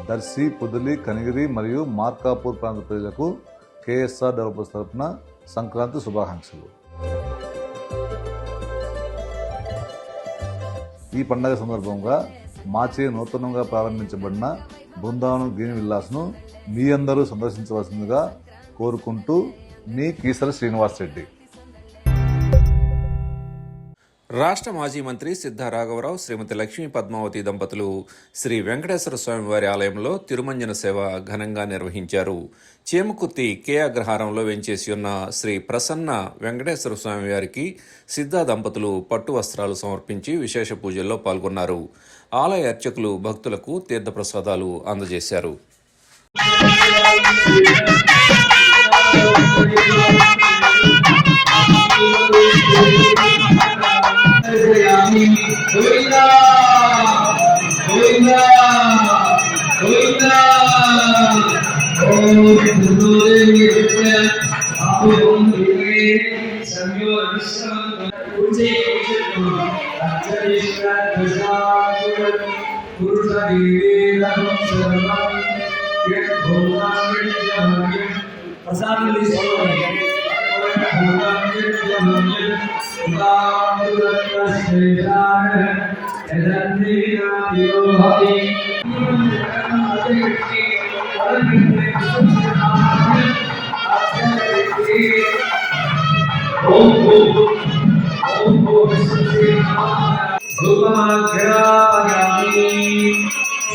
దర్శి, పొదిలి, కనిగిరి మరియు మార్కాపూర్ ప్రాంత ప్రజలకు కేఎస్ఆర్ డెవలపర్స్ తరఫున సంక్రాంతి శుభాకాంక్షలు. ఈ పండుగ సందర్భంగా మాచే నూతనంగా ప్రారంభించబడిన బృందావనం గ్రీన్ విల్లాస్ను మీ అందరూ సందర్శించవలసిందిగా కోరుకుంటూ మీ కీసర శ్రీనివాస్ రెడ్డి. రాష్ట్ర మాజీ మంత్రి సిద్ధా రాఘవరావు, శ్రీమతి లక్ష్మీ పద్మావతి దంపతులు శ్రీ వెంకటేశ్వర స్వామివారి ఆలయంలో తిరుమంజన సేవ ఘనంగా నిర్వహించారు. చేమకుర్తి కే అగ్రహారంలో వెంచేసి ఉన్న శ్రీ ప్రసన్న వెంకటేశ్వర స్వామివారికి సిద్ధా దంపతులు పట్టు వస్త్రాలు సమర్పించి విశేష పూజల్లో పాల్గొన్నారు. ఆలయ అర్చకులు భక్తులకు తీర్థప్రసాదాలు అందజేశారు. ప్రసాదం తీసుకోవాలి.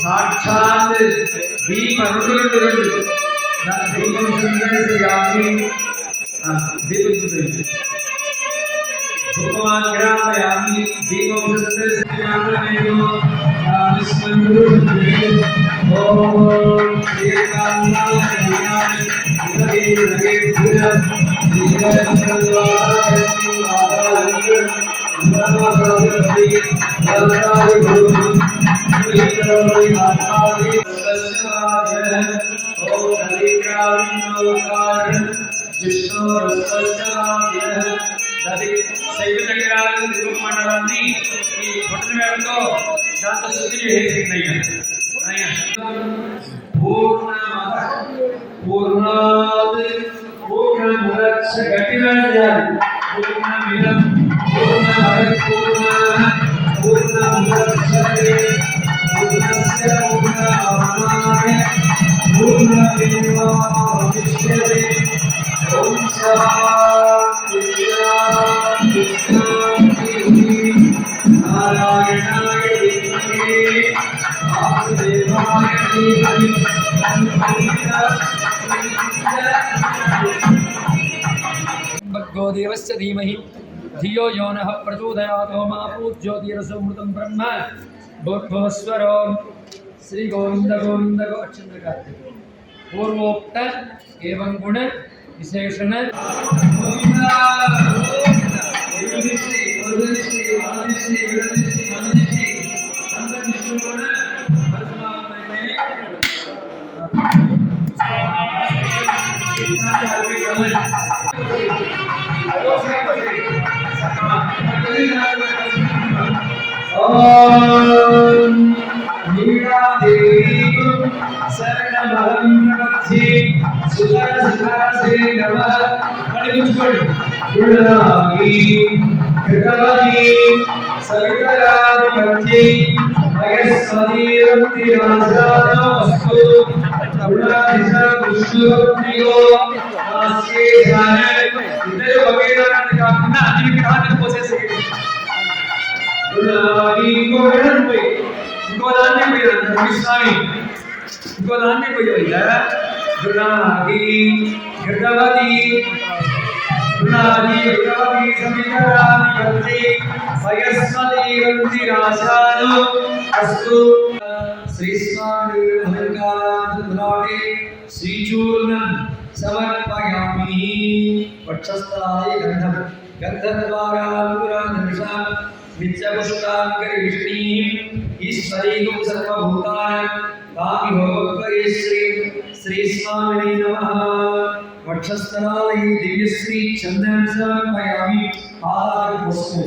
సాక్షాత్ దీపం మండలాన్ని ఈ బొట్టన వేళతో దాంతో శుద్ధి చేసింది. भर्गो देवस्य धीमहि धियो यो नः प्रचोदयात्। मा पूज्योतिरसमृतं ब्रह्म भूर्भुवस्वरो श्री गोविंद गोविंद गोचंद्र पूर्वोक्त एवं गुण विशेषण श्रीचूर्णं समर्पयामि। वक्षस्थले गंधं गंधद्वारा विच्चपुष्टाङ्गरीष्णीं ईश्वरीं सर्वभूतानां तामिहोपरि श्री स्वामिने नमः। वक्षस्थलालये दिव्यश्री चन्दनं समर्पयामि आहारवस्तु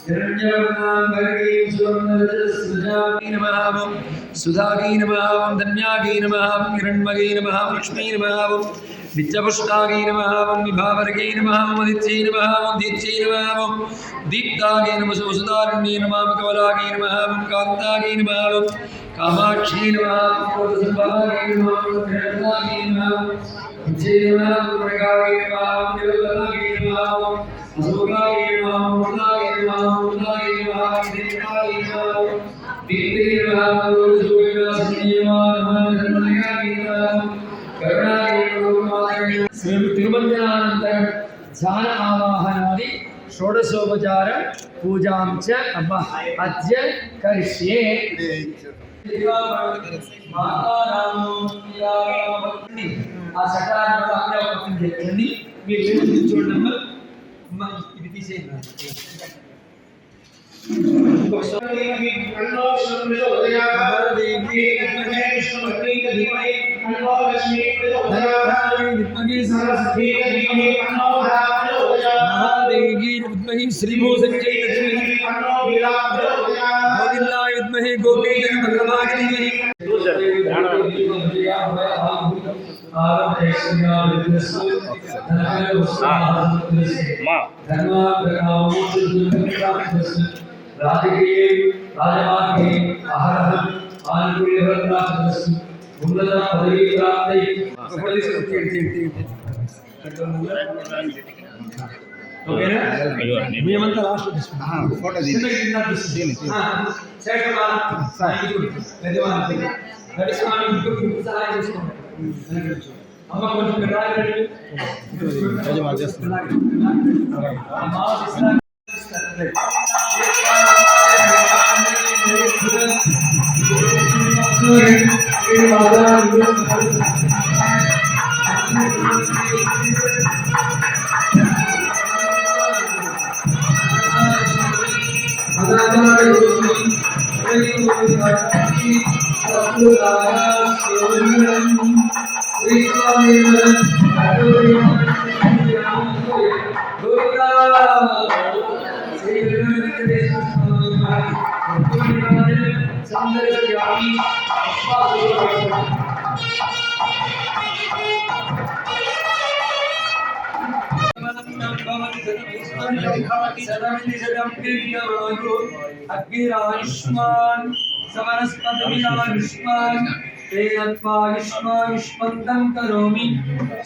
हिरण्यवर्णां भगवीं सुवर्णरजतस्रजायै नमः सुधायै नमः धन्यायै नमः हिरण्मयै नमः लक्ष्मी नमः नित्यपुष्टायै नमः विभावर्गै नमः मदित्यै नमः दीत्यै नमः दीप्तायै नमः सुधारण्यै नमः कमलायै नमः कान्तायै नमः कामाक्षी नमः क्रोधसंभायै नमः प्रेरणायै नमः जय नमः मृगायै नमः निरवलायै नमः अशोकायै नमः मुदायै नमः मुदायै नमः देवायै नमः दीप्ते नमः रोजोगासनै नमः धर्मयायै नमः करुणायै नमः श्री तिरुमन्त्रानंतर ध्यान आवाहनादि षोडशोपचार पूजां च अद्य करिष्ये ఆ సకాలంలో అక్కడ పక్కన పెట్టండి మీరు వెళ్ళి చూడండి ఇది తీసేయండి శ్రీభూ సంజయ్ గోవిందాయ విద్మహే గోపీజన భద్రవాగిని రాజకీయ రాజమార్గే అహరహం ఆనుకూల్యవర్ణాస్తు ఉన్నత పదవీ ప్రాప్తై ఓకేనా మేమంతా లాస్ట్ ఫోటో సహాయం చేసుకోండి అమ్మ కొంచెం अग्निरायुष्मान समरस्पतिरायुष्मान तेनत्वायुष्मायुष्मन्तं करोमि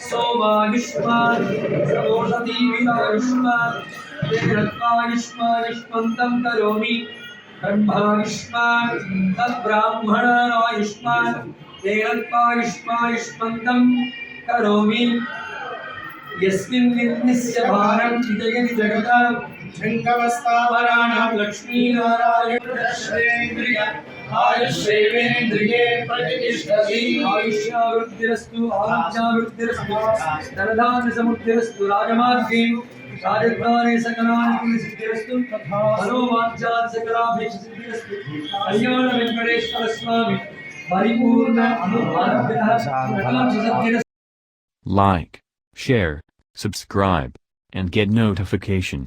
सोमायुष्मान समोषधीविरायुष्मान तेनत्वायुष्मायुष्मन्तं करोमि ब्रह्मायुष्मान तद्ब्राह्मणायुष्मान तेनत्वायुष्मायुष्मन्तं करोमि यस्मिन् विद्निस्य भारं विजयति जगतां शृङ्गवस्तावराणां लक्ष्मीनारायणश्रेन्द्रिय आयुष्येवेन्द्रिये प्रतिष्ठति आयुष्यावृद्धिरस्तु आरोग्यावृद्धिरस्तु धनधान्यसमुद्धिरस्तु राजमार्गे राजद्वारे सकलानुकूलसिद्धिरस्तु मनोवाञ्छात् सकलाभीष्टसिद्धिरस्तु कल्याण वेङ्कटेश्वर स्वामी परिपूर्ण अनुग्रहः Siddhirastu. Like, share, subscribe, and get notification.